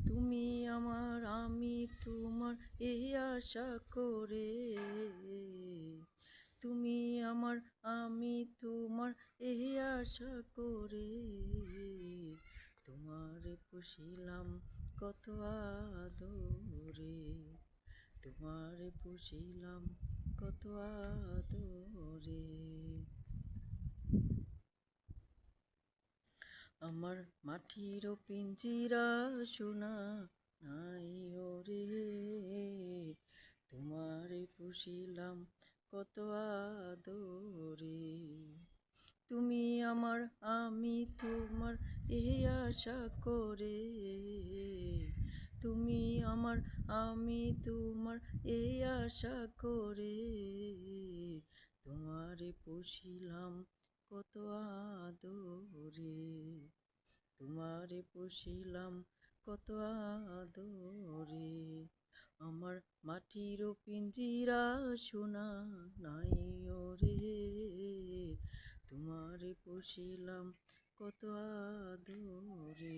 তুমি আমার আমি তোমার এই আশা করে, তুমি আমার আমি তোমার এই আশা করে, তোমারে পুষিলাম কত আদরে, তোমারে পুষিলাম কত আদরে। আমার মাটির পিঞ্জিরা সোনা নাই ওরে, তোমারে পুষিলাম কত আদরে, তুমি আমার আমি তোমার এই আশা করে, তুমি আমার আমি তোমার এই আশা করে, তোমারে পুষিলাম কত আদরে, তোমারে পুষিলাম কত আদরে। আমার মাটির পিঞ্জিরা সোনা নাই ওরে, তোমারে পুষিলাম কত আদরে।